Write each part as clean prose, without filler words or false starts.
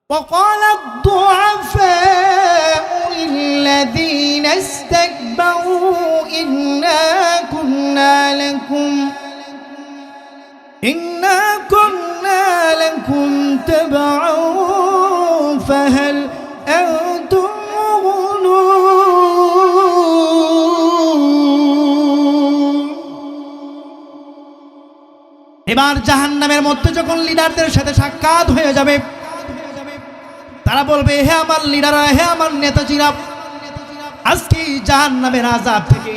وقال الضعفاء للذين استكبروا إنا كنا لكم تبعا فهل أنتم مغنون। এবার জাহান্নামের মধ্যে যখন লিডারদের সাথে সাক্ষাৎ হয়ে যাবে, তারা বলবে, হে আমার লিডাররা, হে আমার নেতাজিরা, আজকে জাহান্নামের আযাব থেকে,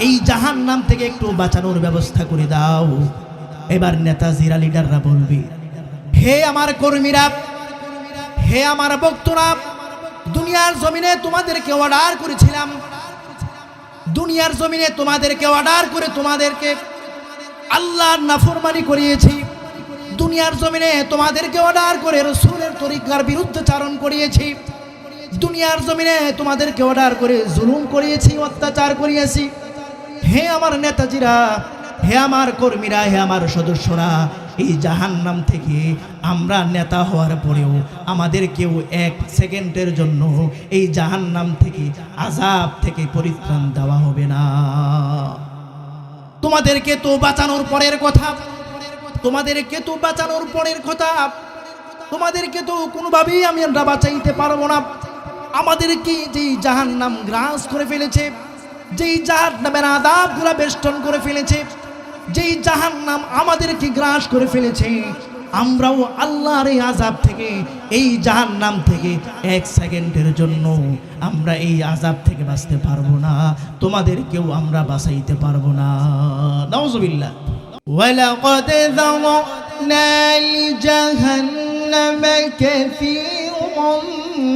এই জাহান্নাম থেকে একটু বাঁচানোর ব্যবস্থা করে দাও। এবার নেতাজিরা, লিডাররা বলবে, হে আমার কর্মীরা, হে আমার ভক্তরা, দুনিয়ার জমিনে তোমাদেরকে অর্ডার করেছিলাম, দুনিয়ার জমিনে তোমাদেরকে অর্ডার করে তোমাদেরকে আল্লাহর নাফরমানি করিয়েছি, দুনিয়ার জমিনে তোমাদেরকে অর্ডার করে রাসূলের তরিকার বিরুদ্ধাচরণ করিয়েছি, দুনিয়ার জমিনে তোমাদেরকে অর্ডার করে জুলুম করিয়েছি, অত্যাচার করিয়েছি। হে আমার নেতাজিরা, হে আমার কর্মীরা, হে আমার সদস্যরা, এই জাহান্নাম থেকে আমরা নেতা হওয়ার পরেও আমাদের কেউ এক সেকেন্ডের জন্য এই জাহান্নাম থেকে, আযাব থেকে পরিত্রাণ দেওয়া হবে না। তোমাদেরকে তো বাঁচানোর পরের কথা, তোমাদেরকে তো বাঁচানোর পরের কথা, তোমাদেরকে তো কোনোভাবেই আমরা বাঁচাইতে পারবো না। আমাদেরকে যেই জাহান্নাম গ্রাস করে ফেলেছে, যেই জাহান্নামের আযাবগুলো বেষ্টন করে ফেলেছে, যেই জাহান্নাম আমাদেরকে গ্রাস করে ফেলেছে, আমরাও আল্লাহর এই আযাব থেকে, এই জাহান্নাম থেকে এক সেকেন্ডের জন্য আমরা এই আযাব থেকে বাঁচতে পারবো না, তোমাদেরকেও আমরা বাঁচাইতে পারবো না। নাউযুবিল্লাহ। ওয়ালাকাদ যারানা লিজাহান্নাম কাসীরাম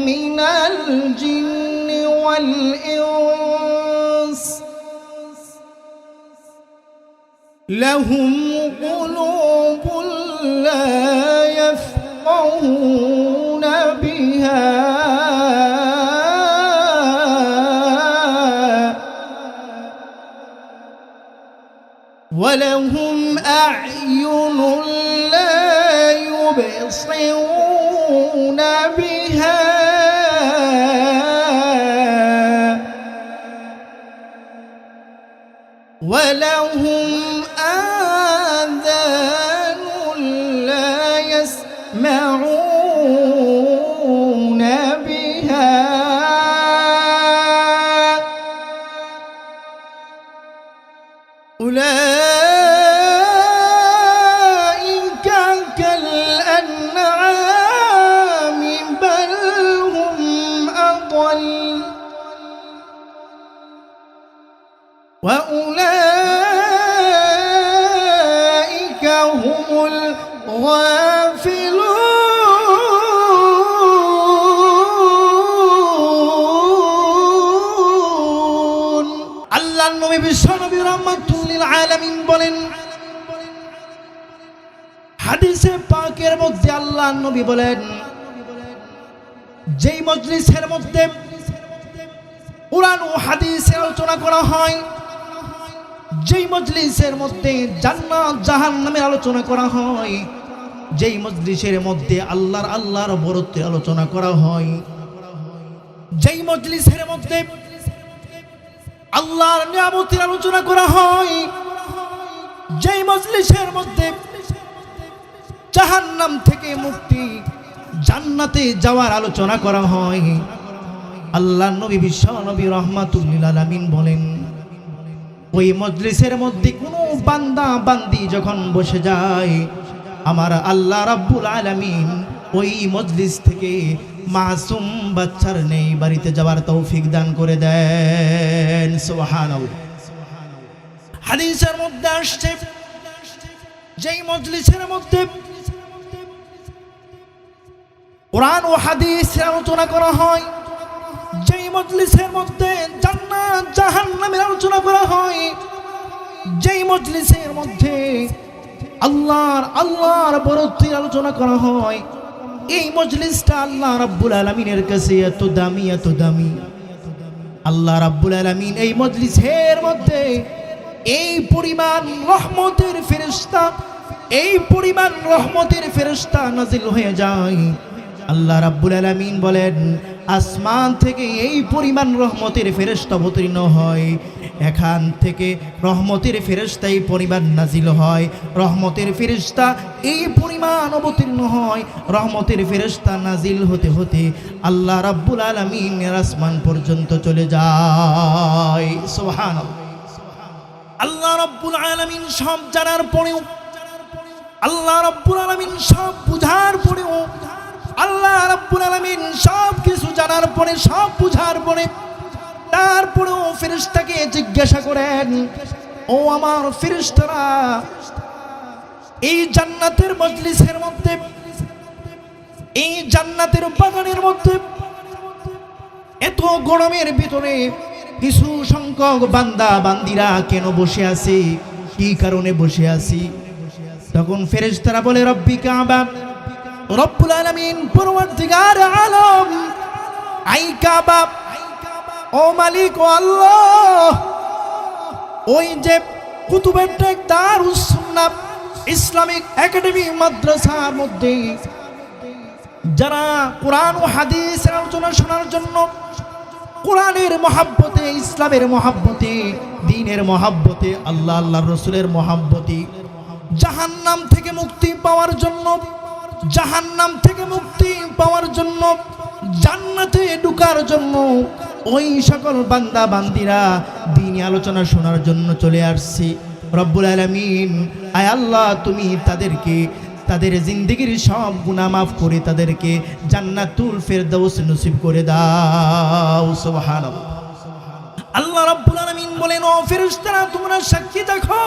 মিনাল জিন্নি ওয়াল ইনস লাহুম কুলুবুন লা ইয়াফকাহুনা বিহা ولهم أعين لا يبصرون بها ولهم آذان لا يسمعون بها أولئك كالأنعام بل هم أضل وأولئك هم الغافلون। আল্লাহর নবী বিশ্বনবী রাহমাতুল লিল আলামিন বলেন, হাদিসে পাকের মধ্যে আল্লাহর নবী বলেন, যেই মজলিসের মধ্যে কুরআন ও হাদিসের আলোচনা করা হয়, যেই মজলিসের মধ্যে জান্নাত জাহান্নামের আলোচনা করা হয়, যেই মজলিসের মধ্যে আল্লাহর বরত্বের আলোচনা করা হয়, যেই মজলিসের মধ্যে আল্লাহর নিয়ামতের আলোচনা করা হয়, যেই মজলিসের মধ্যে জাহান্নাম থেকে মুক্তি, জান্নাতে যাওয়ার আলোচনা করা হয়, আল্লাহর নবী বিশ্বনবী রাহমাতুল লিল আলামিন বলেন, ওই মজলিসের মধ্যে কোনো বান্দা বান্দি যখন বসে যায়, আমার আল্লাহ রাব্বুল আলামিন ওই মজলিস থেকে মাসুম বাচ্চার নেই বাড়িতে যাওয়ার তৌফিক দান করে দেন। সুবহানাল্লাহ। হাদিসের মধ্যে আসছে, যেই মজলিসের মধ্যে কুরআন ও হাদিসের আলোচনা করা হয়, যেই মজলিসের মধ্যে জান্নাত জাহান্নামের আলোচনা করা হয়, যেই মজলিসের মধ্যে আল্লাহর বরত্বের আলোচনা করা হয়, এই মজলিসটা আল্লাহ রাব্বুল আলামিনের কাছে এত দামি, এত দামি। আল্লাহ রাব্বুল আলামিন এই মজলিসের মধ্যে এই পরিমাণ রহমতের ফেরেশতা, এই পরিমাণ রহমতের ফেরেশতা নাজিল হয়ে যায়। আল্লাহ রাব্বুল আলামিন বলেন আসমান থেকে এই পরিমাণ রহমতের ফেরেশতা অবতীর্ণ হয়, এখান থেকে রহমতের ফেরেশতা এই পরিমাণ নাজিল হয়, রহমতের ফেরেশতা এই পরিমাণ অবতীর্ণ হয়, রহমতের ফেরেশতা নাজিল হতে হতে আল্লাহ রাব্বুল আলামিনের আসমান পর্যন্ত চলে যায়। সুবহানাল্লাহ। আল্লাহ রাব্বুল আলামিন সব জানার পরেও, আল্লাহ রাব্বুল আলামিন সব বুঝার পরেও, আল্লাহ রাব্বুল আলামিন সব কিছু জানার পরে, সব বুঝার পরে তারপরেও ফেরেশতাকে জিজ্ঞাসা করেন, ও আমার ফেরেশতারা, এই জান্নাতের মজলিসের মধ্যে, এই জান্নাতের বাগানের মধ্যে এত গরমের ভিতরে কিছু সংখ্যক বান্দা বান্দিরা কেন বসে আছে, কি কারণে বসে আছি? তখন ফেরেশতারা বলে, রব্বি কাবা, রব্বুল আলামিন পরওয়ারদিগার আলম, আই কাবা, ও মালিক ও আল্লাহ, ওই যে কুতুবের টেক দারুস সুন্নাহ ইসলামিক একাডেমি মাদ্রাসার মধ্যে যারা কোরআন ও হাদিসের আলোচনা শোনার জন্য কোরআনের মহাব্বতে, ইসলামের মহাব্বতে, দ্বীনের মহাব্বতে, আল্লাহ আল্লাহর রাসূলের মহাব্বতে জাহান্নাম থেকে মুক্তি পাওয়ার জন্য, জাহান্নাম থেকে মুক্তি পাওয়ার জন্য, জান্নাতে ঢোকার জন্য ওই সকল বান্দা বান্দিরা দ্বীনি আলোচনা শোনার জন্য চলে আসছে। রব্বুল আলামিন, আয় আল্লাহ, তুমি তাদেরকে তাদের জিন্দেগির সব গুনাহ মাফ করে তাদেরকে জান্নাতুল ফেরদাউস নসিব করে দাও। সুবহানাল্লাহ। আল্লাহ রাব্বুল আলামিন বলেন, ও ফেরেশতারা তোমরা সাক্ষী দেখো,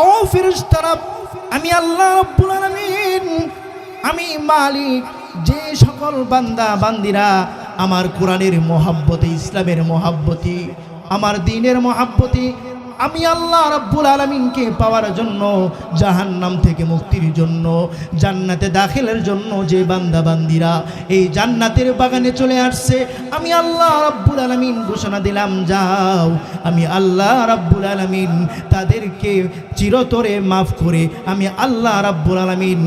ও ফেরেশতারা, আমি আল্লাহ রাব্বুল আলামিন, আমি মালিক, যে সকল বান্দা বান্দিরা আমার কোরআনের মহাব্বতে, ইসলামের মহাব্বতে, আমার দ্বীনের মহাব্বতে আমি আল্লাহ রাব্বুল আলামিনকে পাওয়ার জন্য, জাহান্নাম থেকে মুক্তির জন্য, জান্নাতে দাখিলের জন্য যে বান্দা বান্দিরা এই জান্নাতের বাগানে চলে আসছে, আমি আল্লাহ রাব্বুল আলামিন ঘোষণা দিলাম, যাও, আমি আল্লাহ রাব্বুল আলামিন তাদেরকে চিরতরে মাফ করে আমি আল্লাহ রাব্বুল আলামিন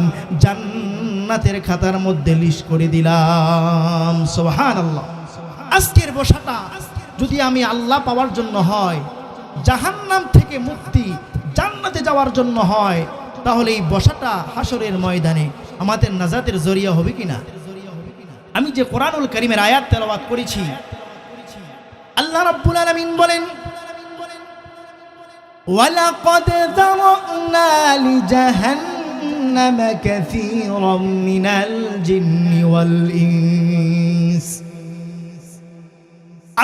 জান্নাতের খাতার মধ্যে লিস্ট করে দিলাম। সুবহানাল্লাহ। আজকের বসাটা যদি আমি আল্লাহ পাওয়ার জন্য হয়, জাহান্নাম থেকে মুক্তি, জান্নাতে যাওয়ার জন্য হয়, তাহলে এই বসাটা হাসরের ময়দানে আমাদের নাজাতের জরিয়া হবে কিনা? আমি যে কোরআনুল কারীমের আয়াত তেলাওয়াত করেছি, আল্লাহ রাব্বুল আলামিন বলেন, ওয়ালাকাদ যারানা লিজাহান্নামা কাসীরাম মিনাল জিন্নি ওয়াল ইনস।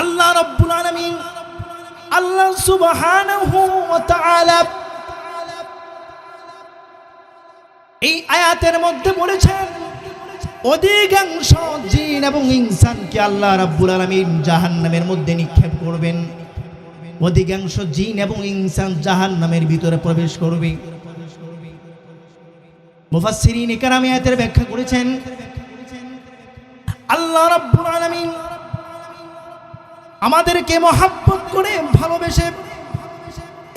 আল্লাহ রাব্বুল আলামিন, আল্লাহ সুবহানাহু ওয়া তাআলা এই আয়াতের মধ্যে বলেছেন, অধিকাংশ জিন এবং ইনসানকে আল্লাহ রাব্বুল আলামিন জাহান্নামের মধ্যে নিক্ষেপ করবেন। অধিকাংশ জিন এবং ইনসান জাহান্নামের ভিতরে প্রবেশ করবে। মুফাসসিরিন ইকরাম আয়াতের ব্যাখ্যা করেছেন, আল্লাহ রাব্বুল আলামিন আমাদেরকে মহাব্বত করে, ভালোবেসে,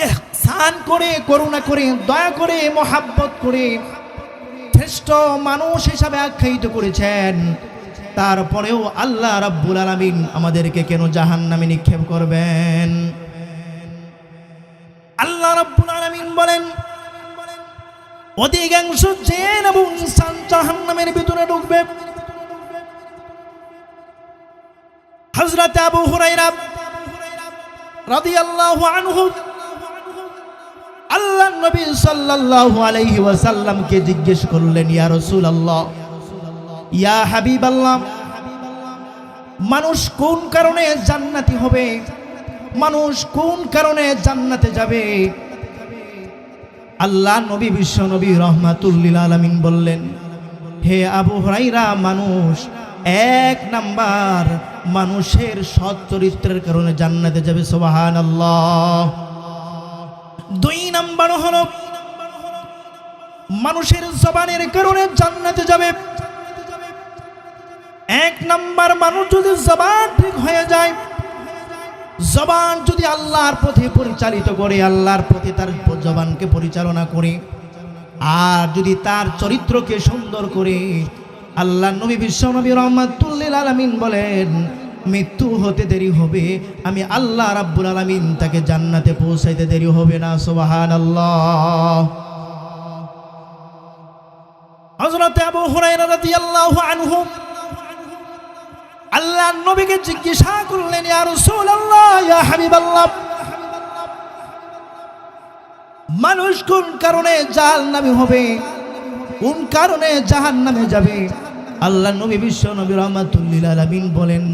ইহসান করে, করুণা করে, দয়া করে, মহাব্বত করে শ্রেষ্ঠ মানুষ হিসাবে আখ্যায়িত করেছেন। তারপরেও আল্লাহ রাব্বুল আলামিন আমাদেরকে কেন জাহান্নামে নিক্ষেপ করবেন? আল্লাহ রাব্বুল আলামিন বলেন, অধিকাংশ জিন এবং ইনসান জাহান্নামের ভিতরে ঢুকবে। হযরত আবু হুরায়রা রাদিয়াল্লাহু আনহু আল্লাহর নবী সাল্লাল্লাহু আলাইহি ওয়াসাল্লামকে জিজ্ঞেস করলেন, ইয়া রাসূলুল্লাহ, ইয়া হাবিবাল্লাহ, মানুষ কোন কারণে জান্নাতি হবে? মানুষ কোন কারণে জান্নাতে যাবে? আল্লাহ নবী, বিশ্ব নবী রাহমাতুল লিল আলামিন বললেন, হে আবু হুরায়রা, মানুষ এক নাম্বার মানুষের সৎ চরিত্রের কারণে জান্নাতে যাবে। সুবহানাল্লাহ। দুই নাম্বার হলো মানুষের জবানের কারণে জান্নাতে যাবে। এক নাম্বার, মানুষ যদি জবান ঠিক হয়ে যায়, জবান যদি আল্লাহর পথে পরিচালিত করে, আল্লাহর পথে তার জবানকে পরিচালনা করে, আর যদি তার চরিত্রকে সুন্দর করে আল্লাহ নবী বিশ্ব নবী রাহমাতুল লিল আলামিন বলেন, মৃত্যু হতে দেরি হবে, আমি আল্লাহ রাব্বুল আলামিন তাকে জান্নাতে পৌঁছাইতে দেরি হবে না। সুবহানাল্লাহ। হযরত আবু হুরায়রা রাদিয়াল্লাহু আনহু আল্লাহ নবীকে জিজ্ঞাসা করলেন, ইয়া রাসূলুল্লাহ, ইয়া হাবিবাল্লাহ, মানুষ কোন কারণে জাহান্নামী হবে, কোন কারণে জাহান্নামে যাবে? আল্লাহ নবী বিশ্ব নবী রাহমাতুল লিল আলামিন বলেন,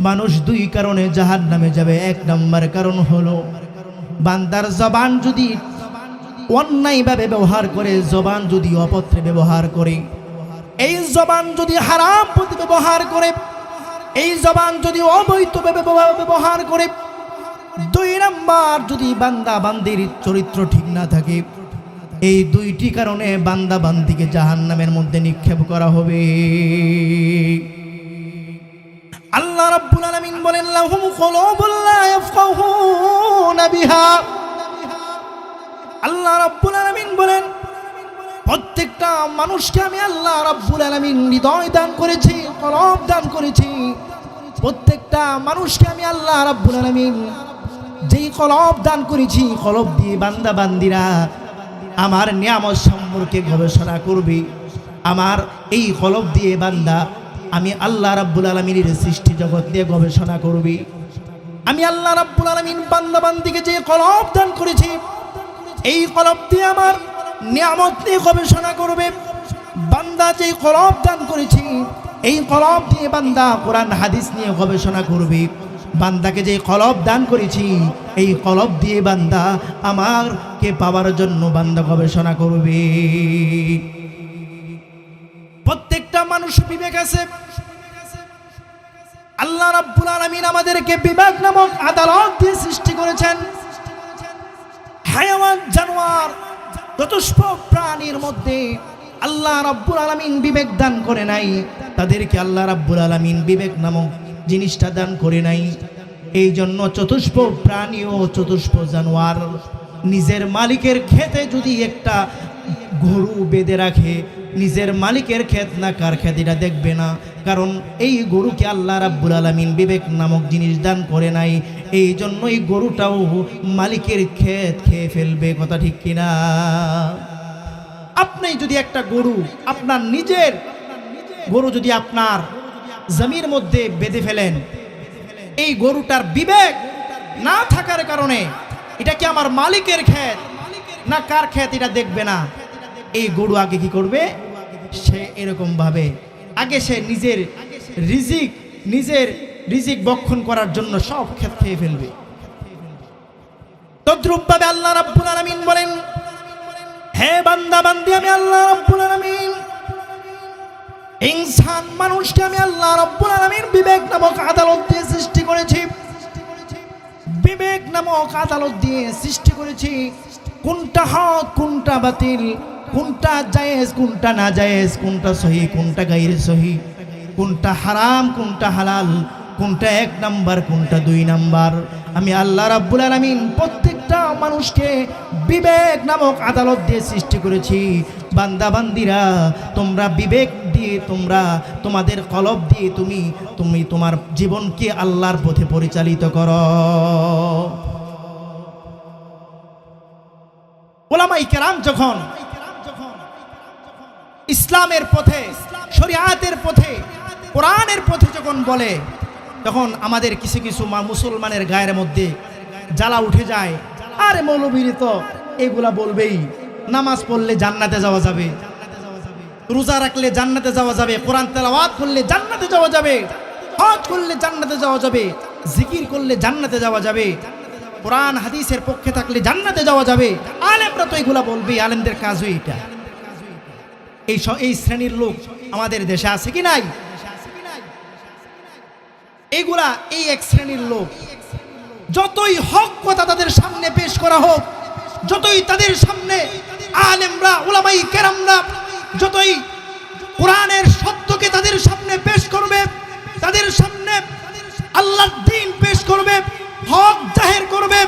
মানুষ দুই কারণে জাহান্নামে যাবে। এক নম্বর কারণ হলো বান্দার জবান যদি অন্যায়ভাবে ব্যবহার করে, জবান যদি অপত্রে ব্যবহার করে, এই জবান যদি হারাম পথে ব্যবহার করে, এই জবান যদি অবৈধভাবে ব্যবহার করে, দুই নাম্বার যদি বান্দা বান্দির চরিত্র ঠিক না থাকে, এই দুইটি কারণে বান্দা বান্দিকে জাহান্নামের মধ্যে নিক্ষেপ করা হবে। আল্লাহ রাব্বুল আলামিন বলেন, লাহুম কুলুবুন লা ইয়াফকাহুনা বিহা। আল্লাহ রাব্বুল আলামিন বলেন, প্রত্যেকটা মানুষকে আমি আল্লাহ রাব্বুল আলামিন হৃদয় দান করেছি, কলব দান করেছি। প্রত্যেকটা মানুষকে আমি আল্লাহ রাব্বুল আলামিন যেই কলব দান করেছি, কলব দিয়ে বান্দা বান্দিরা আমার নিয়ামত সম্পর্কে গবেষণা করবে। আমার এই কলব দিয়ে বান্দা আমি আল্লাহ রাব্বুল আলামিনের সৃষ্টি জগৎ দিয়ে গবেষণা করবে। আমি আল্লাহ রাব্বুল আলামিন বান্দা বান্দিকে যে কলব দান করেছি, এই কলব দিয়ে আমার নিয়ামত নিয়ে গবেষণা করবে। বান্দা যে কলব দান করেছি, এই কলব দিয়ে বান্দা কোরআন হাদিস নিয়ে গবেষণা করবে। বান্দাকে যে কলব দান করেছি, এই কলব দিয়ে বান্দা আমারকে পাওয়ার জন্য বান্দা গবেষণা করবে। প্রত্যেকটা মানুষ বিবেক আছে। আল্লাহ রাব্বুল আলামিন আমাদেরকে বিবেক নামক আদালত দিয়ে সৃষ্টি করেছেন। হায়াওয়ান, জানোয়ার, চতুষ্পদ প্রাণীর মধ্যে আল্লাহ রাব্বুল আলামিন বিবেক দান করে নাই, তাদেরকে আল্লাহ রাব্বুল আলামিন বিবেক নামক জিনিসটা দান করে নাই। এই জন্য চতুষ্পদ প্রাণী ও চতুষ্পদ জানোয়ার নিজের মালিকের খেতে যদি একটা গরু বেঁধে রাখে, নিজের মালিকের ক্ষেত না কার ক্ষেত এটা দেখবে না, কারণ এই গরুকে আল্লাহ রাব্বুল আলামিন বিবেক নামক জিনিস দান করে নাই। এই জন্য এই গরুটাও মালিকের ক্ষেত খেয়ে ফেলবে। কথা ঠিক কিনা? আপনি যদি একটা গরু, আপনার নিজের গরু যদি আপনার জমির মধ্যে বেঁধে ফেলেন, এই গরুটার বিবেক না থাকার কারণে এটা কি আমার মালিকের ক্ষেত না কার ক্ষেত এটা দেখবে না। এই গরু আগে কি করবে? সে এরকম ভাবে আগে সে নিজের রিজিক ভক্ষণ করার জন্য সব ক্ষেত খেয়ে ফেলবে। তদ্রূপ ভাবে আল্লাহ রাব্বুল আলামিন বলেন, হে বান্দা বান্দি, আমি আল্লাহ রাব্বুল আলামিন ইনসান মানুষকে আমি আল্লাহ রাব্বুল আলামিন বিবেক নামক আদালত দিয়ে সৃষ্টি করেছি। বিবেক নামক আদালত দিয়ে সৃষ্টি করেছি। কোনটা হক, কোনটা বাতিল, কোনটা জায়েজ, কোনটা না জায়েজ, কোনটা সহি, কোনটা গায়রে সহি, কোনটা হারাম, কোনটা হালাল, কোনটা এক নাম্বার, কোনটা দুই নাম্বার, আমি আল্লাহ রাব্বুল আলামিন প্রত্যেকটা মানুষকে বিবেক নামক আদালত দিয়ে সৃষ্টি করেছি। বান্দা বান্দিরা, তোমরা বিবেক দিয়ে, তোমরা তোমাদের কলব দিয়ে তুমি তোমার জীবনকে আল্লাহর পথে পরিচালিত করো। উলামায়ে কেরাম যখন ইসলামের পথে, শরিয়াতের পথে, কোরআনের পথে যখন বলে, তখন আমাদের কিছু কিছু মুসলমানের গায়ের মধ্যে জ্বালা উঠে যায়। আরে মৌলবীর তো এগুলা বলবেই, নামাজ পড়লে জান্নাতে যাওয়া যাবে, রোজা রাখলে জান্নাতে যাওয়া যাবে, কোরআন তেলাওয়াত করলে জান্নাতে যাওয়া যাবে, হজ করলে জান্নাতে যাওয়া যাবে, জিকির করলে জান্নাতে যাওয়া যাবে, কোরআন হাদিসের পক্ষে থাকলে জান্নাতে যাওয়া যাবে। আলেমরা তো এগুলা বলবেই, আলেমদের কাজই এটা। এই শ্রেণীর লোক আমাদের দেশে আছে কি নাই? এইগুলা এই এক শ্রেণীর লোক। যতই হক কথা তাদের সামনে পেশ করা হোক, যতই তাদের সামনে আলেমরা, উলামায়ে কেরামরা যতই কোরআনের সত্যকে তাদের সামনে পেশ করবে, তাদের সামনে আল্লাহর দ্বীন পেশ করবে, হক জাহের করবে,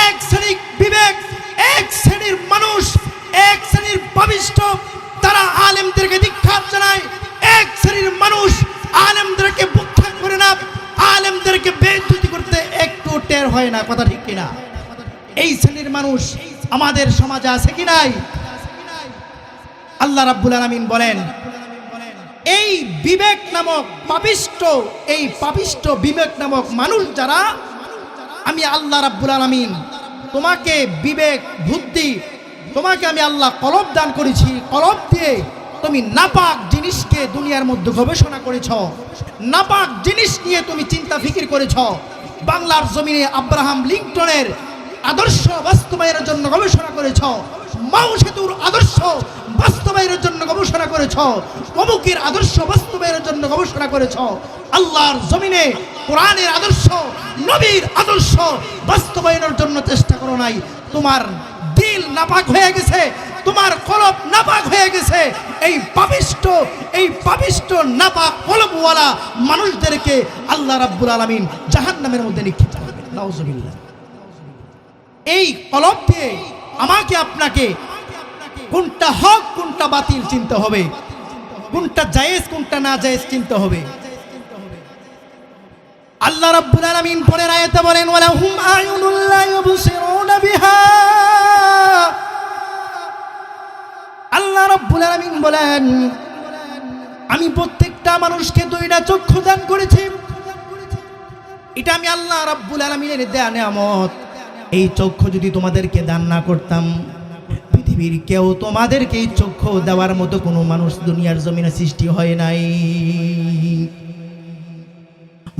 এক শ্রেণীর বিবেক, এক শ্রেণীর মানুষ, এক শ্রেণীর পাপিষ্ঠ, তারা আলেমদেরকে ধিক্কার জানায়। এক হয় না, কথা ঠিক কিনা? এই শ্রেণীর মানুষ আমাদের সমাজে আছে কি নাই? আল্লাহ রাব্বুল আলামিন বলেন, এই বিবেক নামক পাপিষ্ট বিবেক নামক মানুষ যারা, আমি আল্লাহ রাব্বুল আলামিন তোমাকে বিবেক বুদ্ধি, তোমাকে আমি আল্লাহ কলব দান করেছি। কলব দিয়ে তুমি নাপাক জিনিসকে দুনিয়ার মধ্যে গবেষণা করেছ, নাপাক জিনিস নিয়ে তুমি চিন্তা ফিকির করেছ। বাংলার জমিনে আব্রাহাম লিঙ্কনের আদর্শ বাস্তবায়নের জন্য গবেষণা করেছ, মাও সেতুর আদর্শ বাস্তবায়নের জন্য গবেষণা করেছ, অমুকের আদর্শ বাস্তবায়নের জন্য গবেষণা করেছ। আল্লাহর জমিনে কোরআনের আদর্শ, নবীর আদর্শ বাস্তবায়নের জন্য চেষ্টা করো নাই। তোমার দিল নাপাক হয়ে গেছে, তোমার কলব নাপাক হয়ে গেছে। এই পাপিষ্ট নাপাক কলবওয়ালা মানুষদেরকে আল্লাহ রাব্বুল আলামিন জাহান্নামের মধ্যে নিক্ষেপ করবেন। নাউজুবিল্লাহ। এই কলব দিয়ে আমাকে আপনাকে কোনটা হক কোনটা বাতিল চিনতে হবে, কোনটা জায়েজ কোনটা না জায়েজ চিনতে হবে। আল্লাহ রাব্বুল আলামিন পরের আয়াতে বলেন, ওয়ালাহুম আয়ুনুল লা ইউবসিরুনা বিহা। আল্লাহ রাব্বুল আলামিন বলেন, আমি প্রত্যেকটা মানুষকে দুইটা চক্ষু দান করেছি। এটা আমি আল্লাহ রাব্বুল আলামিনের দেয়া নিয়ামত। এই চক্ষু যদি তোমাদেরকে দান না করতাম, পৃথিবীর কেউ তোমাদেরকে এই চক্ষু দেওয়ার মতো কোনো মানুষ দুনিয়ার জমিনে সৃষ্টি হয় নাই।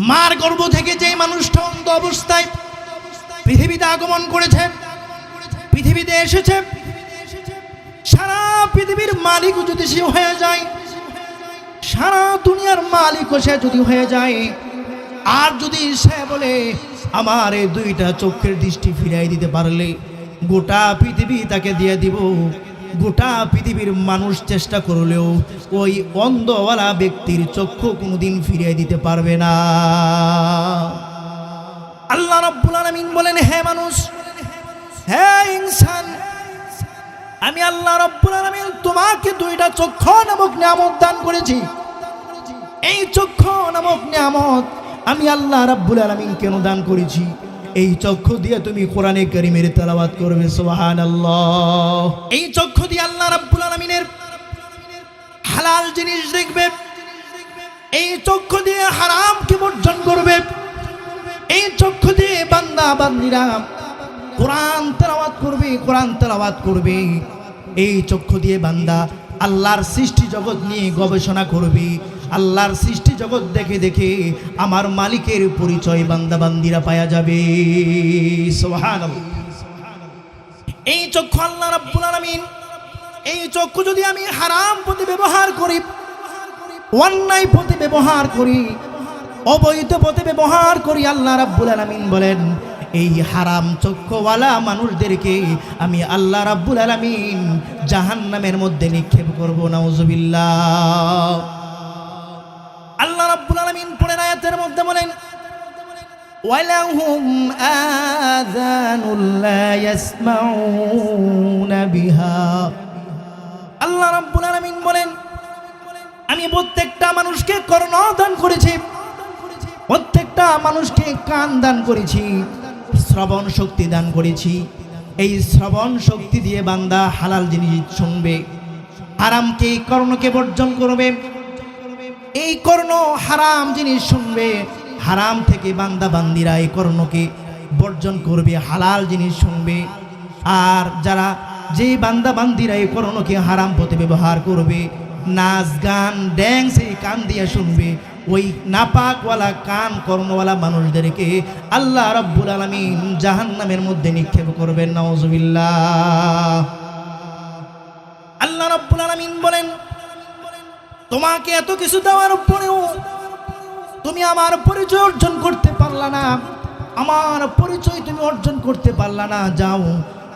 মার গর্ভ থেকে যে মানুষটা অন্ধ অবস্থায় পৃথিবীতে আগমন করেছে, পৃথিবীতে এসেছে, সারা পৃথিবীর মালিক যদি সে হয়ে যায়, সারা দুনিয়ার মালিক সে যদি হয়ে যায়, আর যদি সে বলে আমার এই দুইটা চোখের দৃষ্টি ফিরাই দিতে পারলে গোটা পৃথিবী তাকে দিয়ে দিব, গোটা পৃথিবীর মানুষ চেষ্টা করলেও ওই অন্ধওয়ালা ব্যক্তির চক্ষু কোনোদিন ফিরিয়ে দিতে পারবে না। আল্লাহ রাব্বুল আলামিন বলেন, হে মানুষ, হে ইনসান, আমি আল্লাহ রাব্বুল আলামিন তোমাকে দুইটা চক্ষু নামক নিয়ামত দান করেছি। এই চক্ষু নামক নিয়ামত আমি আল্লাহ রাব্বুল আলামিন কেন দান করেছি? এই চক্ষু দিয়ে তুমি কোরআনে কারীমের তেলাওয়াত করবে, সুবহানাল্লাহ। এই চক্ষু দিয়ে আল্লাহ রাব্বুল আলামিনের হালাল জিনিস দেখবে, এই চক্ষু দিয়ে হারামকে বর্জন করবে, এই চক্ষু দিয়ে বান্দা বান্দীরা কোরআন তেলাওয়াত করবে, এই চক্ষু দিয়ে বান্দা আল্লাহর সৃষ্টি জগৎ নিয়ে গবেষণা করবে, আল্লাহর সৃষ্টি জগৎ দেখে দেখে আমার মালিকের পরিচয় বান্দা বান্দিরা পাওয়া যাবে, সুবহানাল্লাহ। এই চক্ষু আল্লাহ রাব্বুল আলামিন, এই চক্ষু যদি আমি হারাম পথে ব্যবহার করি, অন্যায় পথে ব্যবহার করি, অবৈধ পথে ব্যবহার করি, আল্লাহ রাব্বুল আলামিন বলেন এই হারাম চক্ষুওয়ালা মানুষদেরকে আমি আল্লাহ রাব্বুল আলামিন জাহান্নামের মধ্যে নিক্ষেপ করব, নাউজুবিল্লাহ। আল্লাহ রাব্বুল আলামিন পরের আয়াতের মধ্যে বলেন, ওয়ালাহুম আযানুল লা ইয়াসমাউনা বিহা। আল্লাহ রাব্বুল আলামিন বলেন, আমি প্রত্যেকটা মানুষকে কর্ণ দান করেছি, প্রত্যেকটা মানুষকে কান দান করেছি, শ্রবণ শক্তি দান করেছি। এই শ্রবণ শক্তি দিয়ে বান্দা হালাল জিনিস শুনবে, হারামকে কর্ণকে বর্জন করবে। এই কর্ণ হারাম জিনিস শুনবে, হারাম থেকে বান্দা বান্দিরা এই কর্ণকে বর্জন করবে, হালাল জিনিস শুনবে। আর যারা যে বান্দা বান্দিরা এই কর্ণকে হারাম পথে ব্যবহার করবে, নাচ গান ড্যান্স এই কান দিয়ে শুনবে, ওই নাপাকওয়ালা কান কর্মওয়ালা মানুষদেরকে আল্লাহ রাব্বুল আলামিন জাহান্নামের মধ্যে নিক্ষেপ করবেন, নাউজুবিল্লাহ। আল্লাহ রাব্বুল আলামিন বলেন, তোমাকে এত কিছু দেওয়ার পরেও তুমি আমার পরিচয় অর্জন করতে পারলা না, আমার পরিচয় তুমি অর্জন করতে পারলা না। যাও,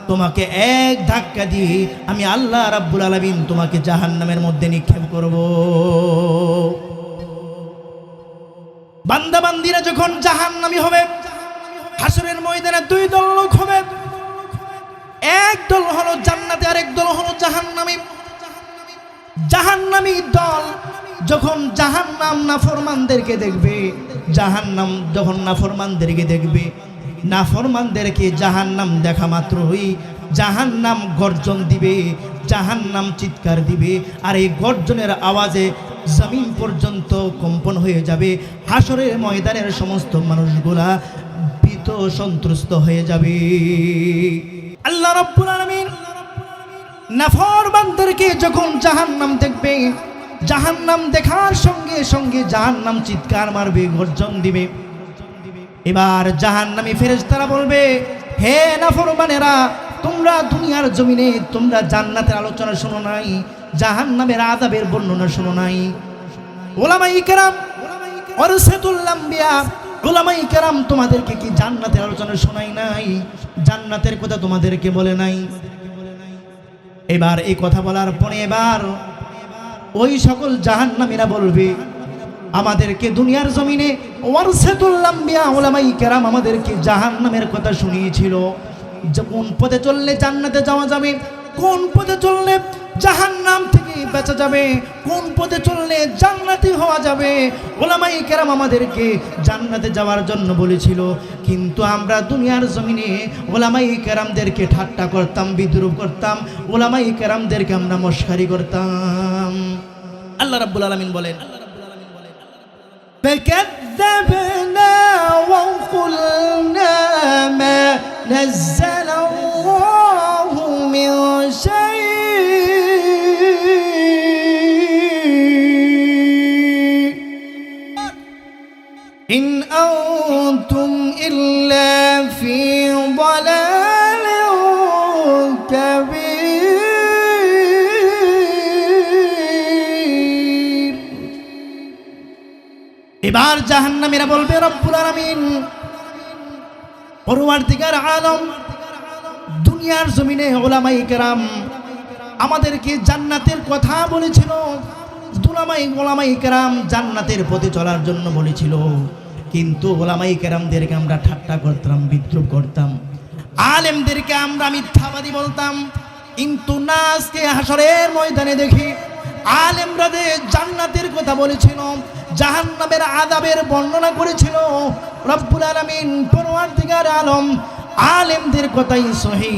তোমাকে এক ধাক্কা দিয়ে আমি আল্লাহ রাব্বুল আলামিন তোমাকে জাহান্নামের মধ্যে নিক্ষেপ করব। বান্দা বান্দিরা যখন জাহান্নামী হবে, হাসরের ময়দানে দুই দল লোক হবে, এক দল হলো জান্নাতে আর এক দল হলো জাহান্নামী। জাহান্নামী দল যখন জাহান্নাম নাফরমানদেরকে দেখবে, জাহান্নাম যখন নাফরমানদেরকে দেখবে, নাফরমানদেরকে জাহান্নাম দেখা মাত্রই জাহান্নাম গর্জন দিবে, জাহান্নাম চিৎকার দিবে, আর এই গর্জনের আওয়াজে জমিন পর্যন্ত কম্পন হয়ে যাবে। হাসরের ময়দানের সমস্ত মানুষগুলা ভীত সন্ত্রস্ত হয়ে যাবে। আল্লাহ রাব্বুল আলামিন নাফরমানদেরকে যখন জাহান্নাম দেখবে, জাহান্নাম দেখার সঙ্গে সঙ্গে জাহান্নাম চিৎকার মারবে, গর্জন দিবে। এবার জাহান্নামী ফেরেশতারা বলবে, হে নাফরমানেরা, তোমরা দুনিয়ার জমিনে তোমরা জান্নাতের আলোচনা শোনো নাই, জাহান্নামের আযাবের বর্ণনা শোনো নাই। উলামায়ে কেরাম ওয়ারাসাতুল আম্বিয়া, উলামায়ে কেরাম তোমাদেরকে কি জান্নাতের আলোচনা শোনাই নাই? জান্নাতের কথা তোমাদেরকে বলে নাই? এবার এই কথা বলার পরে এবার ওই সকল জাহান্নামীরা বলবে, আমাদেরকে দুনিয়ার জমিনে ওয়ারাসাতুল আম্বিয়া উলামায়ে কেরাম আমাদেরকে জাহান্নামের কথা শুনিয়েছিল, যে কোন পথে চললে জান্নাতে যাওয়া যাবে, কোন পথে চললে জাহান্নাম থেকে বাঁচা যাবে, কোন পথে চললে জান্নাতি হওয়া যাবে। উলামায়ে কেরাম আমাদেরকে জান্নাতে যাওয়ার জন্য বলেছিল, কিন্তু আমরা দুনিয়ার জমিনে উলামায়ে কেরামদেরকে ঠাট্টা করতাম, বিদ্রুপ করতাম, উলামায়ে কেরামদেরকে আমরা মশকারি করতাম। আল্লাহ রাব্বুল আলামিন বলেন, فكذبنا وقلنا ما نزل الله من شيء إن أنتم إلا في ضلال كبير। এবার জাহান্নামীরা বলবে, রব্বুল আলামিন পরওয়ারদিগার আলম, দুনিয়ার জমিনে উলামায়ে কেরাম আমাদেরকে জান্নাতের কথা বলেছিল, উলামায়ে কেরাম জান্নাতের পথে চলার জন্য বলেছিল, কিন্তু উলামায়ে কেরামদেরকে আমরা ঠাট্টা করতাম, বিদ্রুপ করতাম, আলেমদেরকে আমরা মিথ্যাবাদী বলতাম। কিন্তু না, আজকে হাসরের ময়দানে দেখি আলেমরা যে জান্নাতের কথা বলেছিল, জাহান্নামের আযাবের বর্ণনা করেছিল, রব্বুল আলামিন পরওয়ারদিগার আলম আলেমদের কথাই সহিহ,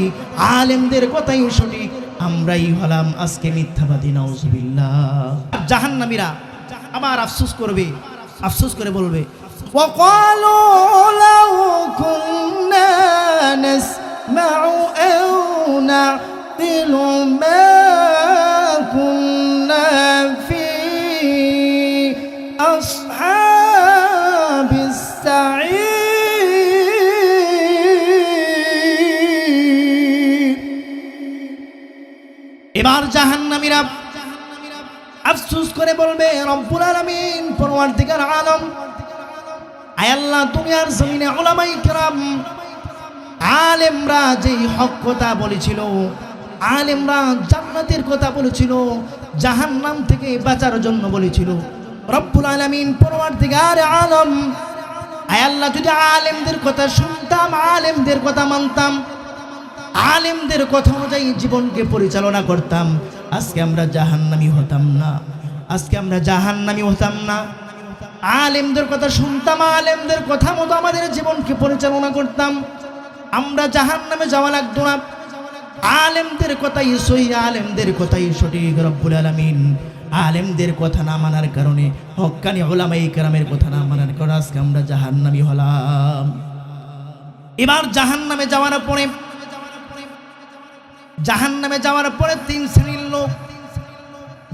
আলেমদের কথাই সঠিক, আমরাই হলাম আজকে মিথ্যাবাদী। নাউজুবিল্লাহ। জাহান্নামীরা আবার আফসোস করবে, আফসোস করে বলবে, ওয়াকালু লাউ কুন্না নাসমাউ আও নাকিলু মা কুন্না ফি আসহাবিস সাঈর। এবার জাহান্নামীরা আফসোস করে বলবে, রব্বুল আলামিন পরওয়ারদিগার আলম, আয় আল্লাহ, দুনিয়ার জমিনে উলামায়ে কেরাম আলেমরা যেই হক কথা বলেছিল, আলেমরা জান্নাতের কথা বলেছিল, জাহান্নাম থেকে বাঁচার জন্য বলেছিল, রব্বুল আলামিন পরওয়ারদিগার আলম, আয় আল্লাহ, যদি আলেমদের কথা শুনতাম, আলেমদের কথা মানতাম, আলেমদের কথা অনুযায়ী জীবনকে পরিচালনা করতাম, আজকে আমরা জাহান্নামী হতাম না, আজকে আমরা জাহান্নামী হতাম না। আলেমদের কথা শুনতাম, আলেমদের কথা মতো আমাদের জীবনকে পরিচালনা করতাম, আমরা জাহান্নামে যাওয়া লাগতো না। আলেমদের কথাই সহিহ, আলেমদের কথাই সঠিক। রব্বুল আলামিন আলেমদের কথা না মানার কারণে, হক্কানি উলামায়ে কেরামের কথা না মানার কারণে আজকে আমরা জাহান্নামী হলাম। এবার জাহান্নামে যাওয়ার পরে তিন শ্রেণীর লোক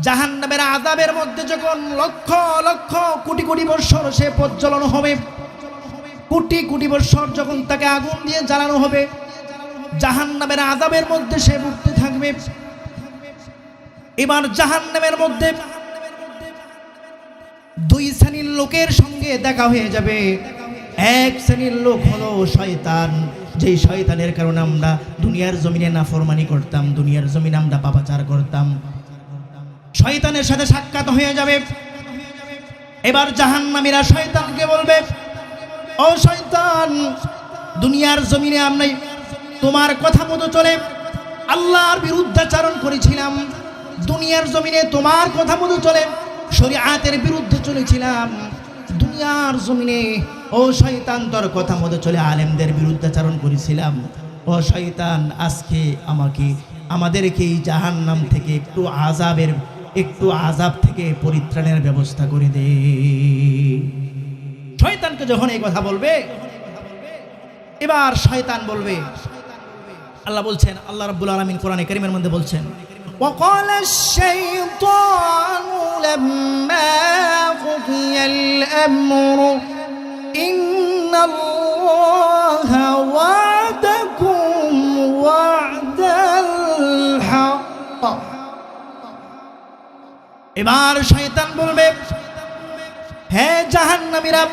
জাহান্নামের আযাবের মধ্যে যখন লক্ষ লক্ষ কোটি কোটি বছর সে প্রজ্বলন হবে, কোটি কোটি বছর যখন তাকে আগুন দিয়ে জ্বালানো হবে, জাহান্নামের আযাবের মধ্যে সে ভুগতে থাকবে। এবার জাহান্নামের মধ্যে দুই শ্রেণীর লোকের সঙ্গে দেখা হয়ে যাবে। এক শ্রেণীর লোক হলো শয়তান, যেই শয়তানের কারণে আমরা দুনিয়ার জমিনে নাফরমানি করতাম, দুনিয়ার জমিনে আমরা পাপাচার করতাম, শয়তানের সাথে সাক্ষাৎ হয়ে যাবে। এবার জাহান্নামীরা শয়তানকে বলবে, ও শয়তান, দুনিয়ার জমিনে আমরা তোমার কথা মতো চলে আল্লাহর বিরুদ্ধাচরণ করেছিলাম, দুনিয়ার জমিনে তোমার কথা মতো চলে শরীআতের বিরুদ্ধে চলেছিলাম, দুনিয়ার জমিনে ও ও শয়তান, তোর কথা মতো চলে আলেমদের বিরুদ্ধাচারণ করেছিলাম। ও শয়তান, আজকে আমাদেরকে এই জাহান্নাম থেকে একটু আযাব থেকে পরিত্রাণের ব্যবস্থা করে দে। শয়তানকে যখন এই কথা বলবে, এবার শয়তান বলবে, আল্লাহ বলছেন, আল্লাহ রাব্বুল আলামিন কোরআনে কারীমের মধ্যে বলছেন, وقال الشيطان لما قضي الأمر إن الله وعدكم وعد الحق। এবার শয়তান বলবে, হে জাহান্নামীরা,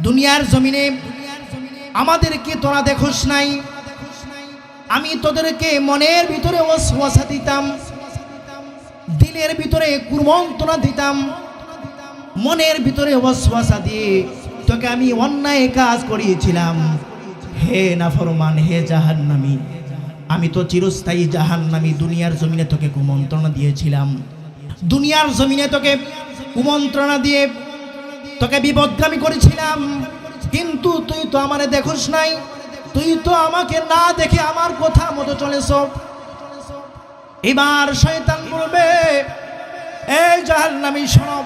দুনিয়ার জমিনে আমাদেরকে তোরা দেখোস নাই, আমি তোদেরকে মনের ভিতরে ওয়াসওয়াসা দিতাম, দিলের ভিতরে কুমন্ত্রণা দিতাম, মনের ভিতরে ওয়াসওয়াসা দিয়ে তোকে আমি অন্যায় কাজ করিয়েছিলাম। হে নাফরমান, হে জাহান্নামী, আমি তো চিরস্থায়ী জাহান্নামী। দুনিয়ার জমিনে তোকে কুমন্ত্রণা দিয়েছিলাম, দুনিয়ার জমিনে তোকে কুমন্ত্রণা দিয়ে তোকে বিপদগামী করেছিলাম, কিন্তু তুই তো আমারে দেখোস নাই, তুই তো আমাকে না দেখে আমার কথা মতো চলেছ। এবার শয়তান বলবে, এই জাহান্নামী শোনো,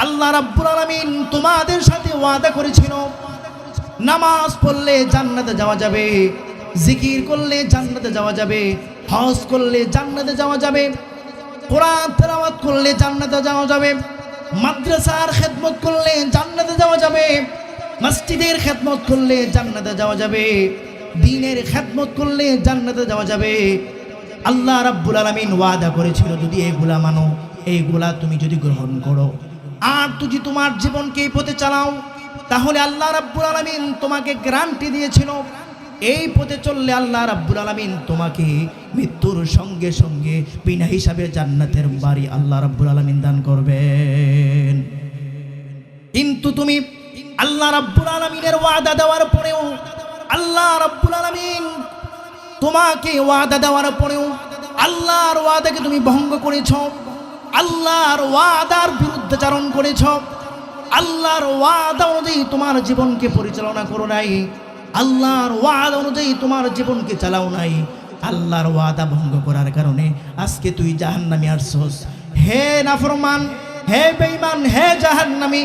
আল্লাহ রাব্বুল আলামিন তোমাদের সাথে ওয়াদা করেছিল, নামাজ পড়লে জান্নাতে যাওয়া যাবে, জিকির করলে জান্নাতে যাওয়া যাবে, হজ করলে জান্নাতে যাওয়া যাবে, কোরআন তেলাওয়াত করলে জান্নাতে যাওয়া যাবে, মাদ্রাসার খেদমত করলে জান্নাতে যাওয়া যাবে, মসজিদের খেদমত করলে জান্নাতে যাওয়া যাবে, দ্বীনের খেদমত করলে জান্নাতে যাওয়া যাবে। আল্লাহ রাব্বুল আলামিন ওয়াদা করেছিল, যদি এগুলা মানো, এইগুলা তুমি যদি গ্রহণ করো, আর তুমি তোমার জীবনকে এই পথে চালাও, তাহলে আল্লাহ রাব্বুল আলামিন তোমাকে গ্যারান্টি দিয়েছিল, এই পথে চললে আল্লাহ রাব্বুল আলামিন তোমাকে মৃত্যুর সঙ্গে সঙ্গে বিনা হিসাবে জান্নাতের বাড়ি আল্লাহ রাব্বুল আলামিন দান করবেন। কিন্তু তুমি আল্লাহ রাব্বুল আলামিনের ওয়াদা দেওয়ার পরেও, আল্লাহ রাব্বুল আলামিন তোমাকে ওয়াদা দেওয়ার পরেও আল্লাহর ওয়াদাকে তুমি ভঙ্গ করেছ, আল্লাহর ওয়াদার বিরুদ্ধাচরণ করেছ, আল্লাহর ওয়াদা অনুযায়ী তোমার জীবনকে পরিচালনা করো নাই, আল্লাহর ওয়াদা অনুযায়ী তোমার জীবনকে চালাও নাই। আল্লাহর ওয়াদা ভঙ্গ করার কারণে আজকে তুই জাহান্নামে আসছস। হে নাফরমান, হে বেঈমান, হে জাহান্নামী,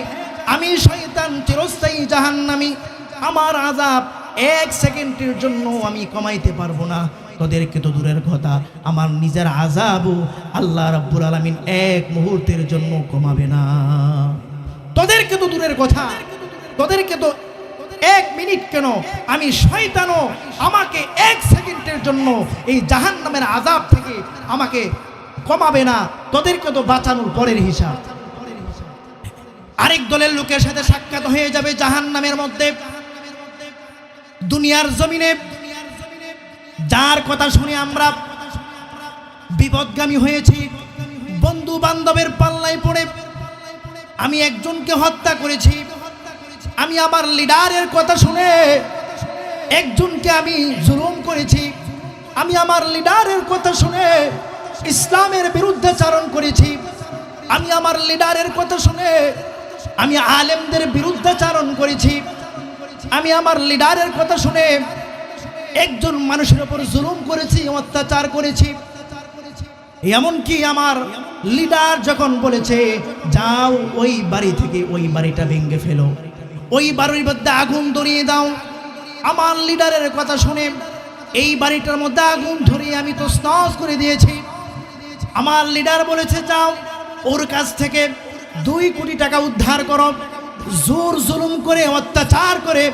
আমি শয়তান চিরস্থায়ী জাহান্নামী। আমার আযাব এক সেকেন্ডের জন্য আমি কমাইতে পারবো না। তোদেরকে তো দূরের কথা, আমার নিজের আযাবও আল্লাহ রাব্বুল আলামিন এক মুহূর্তের জন্য কমাবে না। তোদেরকে তো দূরের কথা, তোদেরকে তো এক মিনিট কেন, আমি শয়তানও আমাকে এক সেকেন্ডের জন্য এই জাহান্নামের আযাব থেকে আমাকে কমাবে না। তোদেরকে তো বাঁচানোর পরের হিসাব। আরেক দলের লোকের সাথে সাক্ষাৎ হয়ে যাবে জাহান্নামের মধ্যে। দুনিয়ার জমিনে যার কথা শুনে আমরা বিপদগামী হয়েছি, বন্ধু বান্ধবের পাল্লায় পড়ে আমি একজনকে হত্যা করেছি, আমি আমার লিডারের কথা শুনে একজনকে আমি জুলুম করেছি, আমি আমার লিডারের কথা শুনে ইসলামের বিরুদ্ধাচরণ করেছি, আমি আমার লিডারের কথা শুনে আমি আলেমদের বিরুদ্ধাচরণ করেছি, আমি আমার লিডারের কথা শুনে একজন মানুষের উপর জুলুম করেছি, অত্যাচার করেছি। এমনকি আমার লিডার যখন বলেছে যাও ওই বাড়ি থেকে ওই বাড়িটা ভেঙে ফেলো, ওই বাড়ির মধ্যে আগুন ধরিয়ে দাও, আমার লিডারের কথা শুনে এই বাড়িটার মধ্যে আগুন ধরিয়ে আমি তো তছনছ করে দিয়েছি। আমার লিডার বলেছে যাও ওর কাছ থেকে 2 কোটি টাকা উদ্ধার করো, জোর জুলুম করে অত্যাচার করে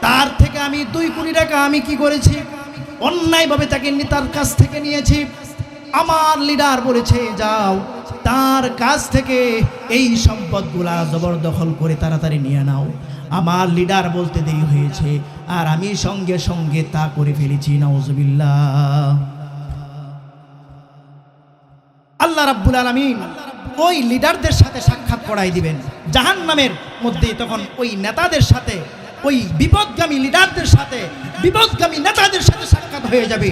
তার থেকে আমি 2 কোটি টাকা আমি কি করেছি, অন্যায়ভাবে তাকে তার কাছ থেকে নিয়েছি। আমার লিডার বলেছে যাও তার কাছ থেকে এই সম্পদগুলা জবরদখল করে তাড়াতাড়ি নিয়ে নাও। আমার লিডার বলতে দেরি হয়েছে আর আমি সঙ্গে সঙ্গে তা করে ফেলেছি। নাউজুবিল্লাহ। আল্লাহ রাব্বুল আলামিন ওই লিডারদের সাথে সাক্ষাৎ করাই দিবেন জাহান্নামের মধ্যে। তখন ওই নেতাদের সাথে, ওই বিপদগামী লিডারদের সাথে, বিপদগামী নেতাদের সাথে সাক্ষাৎ হয়ে যাবে।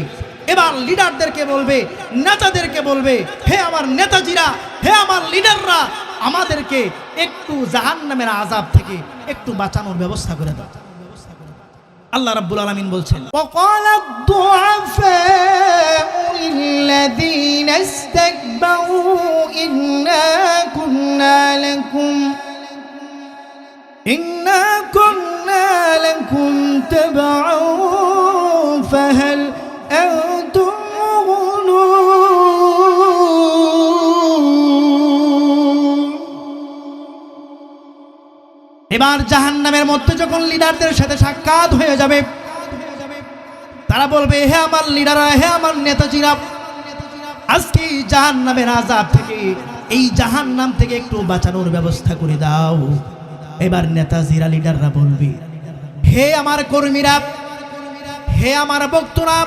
এবার লিডারদেরকে বলবে, নেতাদেরকে বলবে, হে আমার নেতাজিরা, হে আমার লিডাররা, আমাদেরকে একটু জাহান্নামের আযাব থেকে একটু বাঁচানোর ব্যবস্থা করে দাও। আল্লাহ রাব্বুল আলামিন বলছেন, ওয়াকালা দুআফাউ লিল্লাযীনা ইসতাকবারু ইন্না কুন্না লাকুম তাবআন ফাহাল আনতুম মুগনুন। এবার জাহান্নামের মধ্যে যখন লিডারদের সাথে সাক্ষাৎ হয়ে যাবে, তারা বলবে, হে আমার লিডাররা, হে আমার নেতাজিরা, আজকে জাহান্নামের আযাব থেকে, এই জাহান্নাম থেকে একটু বাঁচানোর ব্যবস্থা করে দাও। এবার নেতাজিরা, লিডাররা বলবে, হে আমার কর্মীরা, হে আমার ভক্তরা,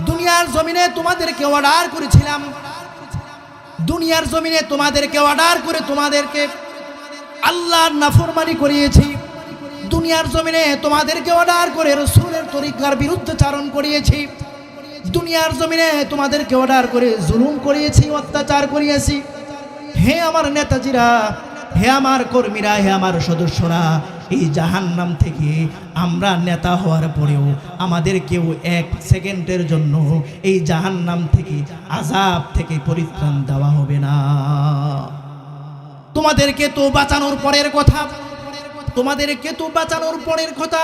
দুনিয়ার জমিনে তোমাদেরকে অর্ডার করেছিলাম, দুনিয়ার জমিনে তোমাদেরকে অর্ডার করে তোমাদেরকে আল্লাহর নাফরমানি করিয়েছি, দুনিয়ার জমিনে তোমাদেরকে অর্ডার করে রাসূলের তরিকার বিরুদ্ধাচরণ করিয়েছি, দুনিয়ার জমিনে তোমাদেরকে অর্ডার করে জুলুম করিয়েছি, অত্যাচার করিয়েছি। হে আমার নেতাজিরা, হে আমার কর্মীরা, হে আমার সদস্যরা, এই জাহান্নাম থেকে আমরা নেতা হওয়ার পরেও আমাদের কেউ এক সেকেন্ডের জন্য এই জাহান্নাম থেকে, আযাব থেকে পরিত্রাণ দেওয়া হবে না। তোমাদেরকে তো বাঁচানোর পরের কথা, তোমাদেরকে তো বাঁচানোর পরের কথা,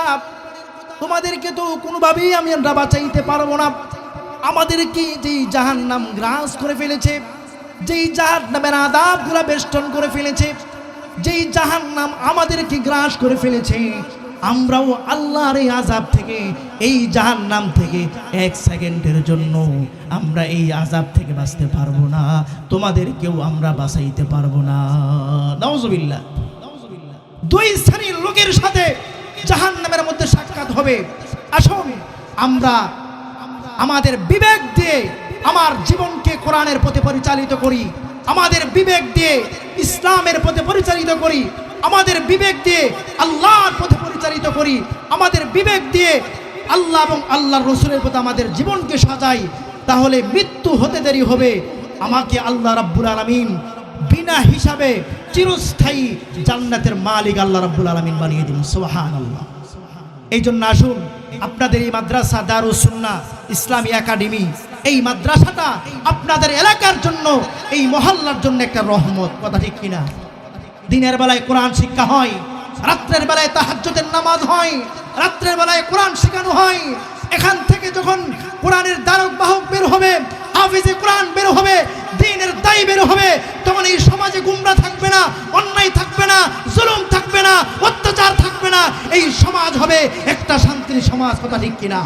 তোমাদেরকে তো কোনোভাবেই আমরা বাঁচাইতে পারবো না। আমাদেরকে যেই জাহান্নাম গ্রাস করে ফেলেছে, যেই জাহান্নামের আযাবগুলো বেষ্টন করে ফেলেছে, যেই জাহান্নাম আমাদেরকে গ্রাস করে ফেলেছে, আমরাও আল্লাহর এই আযাব থেকে, এই জাহান্নাম থেকে এক সেকেন্ডের জন্য আমরা এই আযাব থেকে বাঁচতে পারবো না, তোমাদেরকেও আমরা বাঁচাইতে পারবো না। নাউজুবিল্লাহ। দুই শ্রেণীর লোকের সাথে জাহান্নামের মধ্যে সাক্ষাৎ হবে। আসুন আমরা আমাদের বিবেক দিয়ে আমার জীবনকে কোরআনের পথে পরিচালিত করি, আমাদের বিবেক দিয়ে ইসলামের পথে পরিচালিত করি, আমাদের বিবেক দিয়ে আল্লাহর পথে পরিচালিত করি, আমাদের বিবেক দিয়ে আল্লাহ এবং আল্লাহর রাসূলের পথে আমাদের জীবনকে সাজাই। তাহলে মৃত্যু হতে দেরি হবে, আমাকে আল্লাহ রাব্বুল আলামিন বিনা হিসাবে চিরস্থায়ী জান্নাতের মালিক আল্লাহ রাব্বুল আলামিন বানিয়ে দিন। সুবহানাল্লাহ। এই জন্য আসুন আপনাদের এই মাদ্রাসা দারুস সুন্নাহ ইসলামী একাডেমি, এই মাদ্রাসাটা আপনাদের এলাকার জন্য, এই মহল্লার জন্য একটা রহমত। কথা ঠিক কিনা? দিনের বেলায় কোরআন শিক্ষা হয়, রাত্রের বেলায় তাহাজ্জুদের নামাজ হয়, রাত্রের বেলায় কোরআন শেখানো হয়। এখান থেকে যখন কোরআনের ধারক বাহক বের হবে, হাফিজে কোরআন বের হবে, দ্বীনের দায়ী বের হবে, তখন এই সমাজে গুমরা থাকবে না, অন্যায় থাকবে না, জুলুম থাকবে না, অত্যাচার থাকবে না। এই সমাজ হবে একটা শান্তির সমাজ। কথা ঠিক কিনা?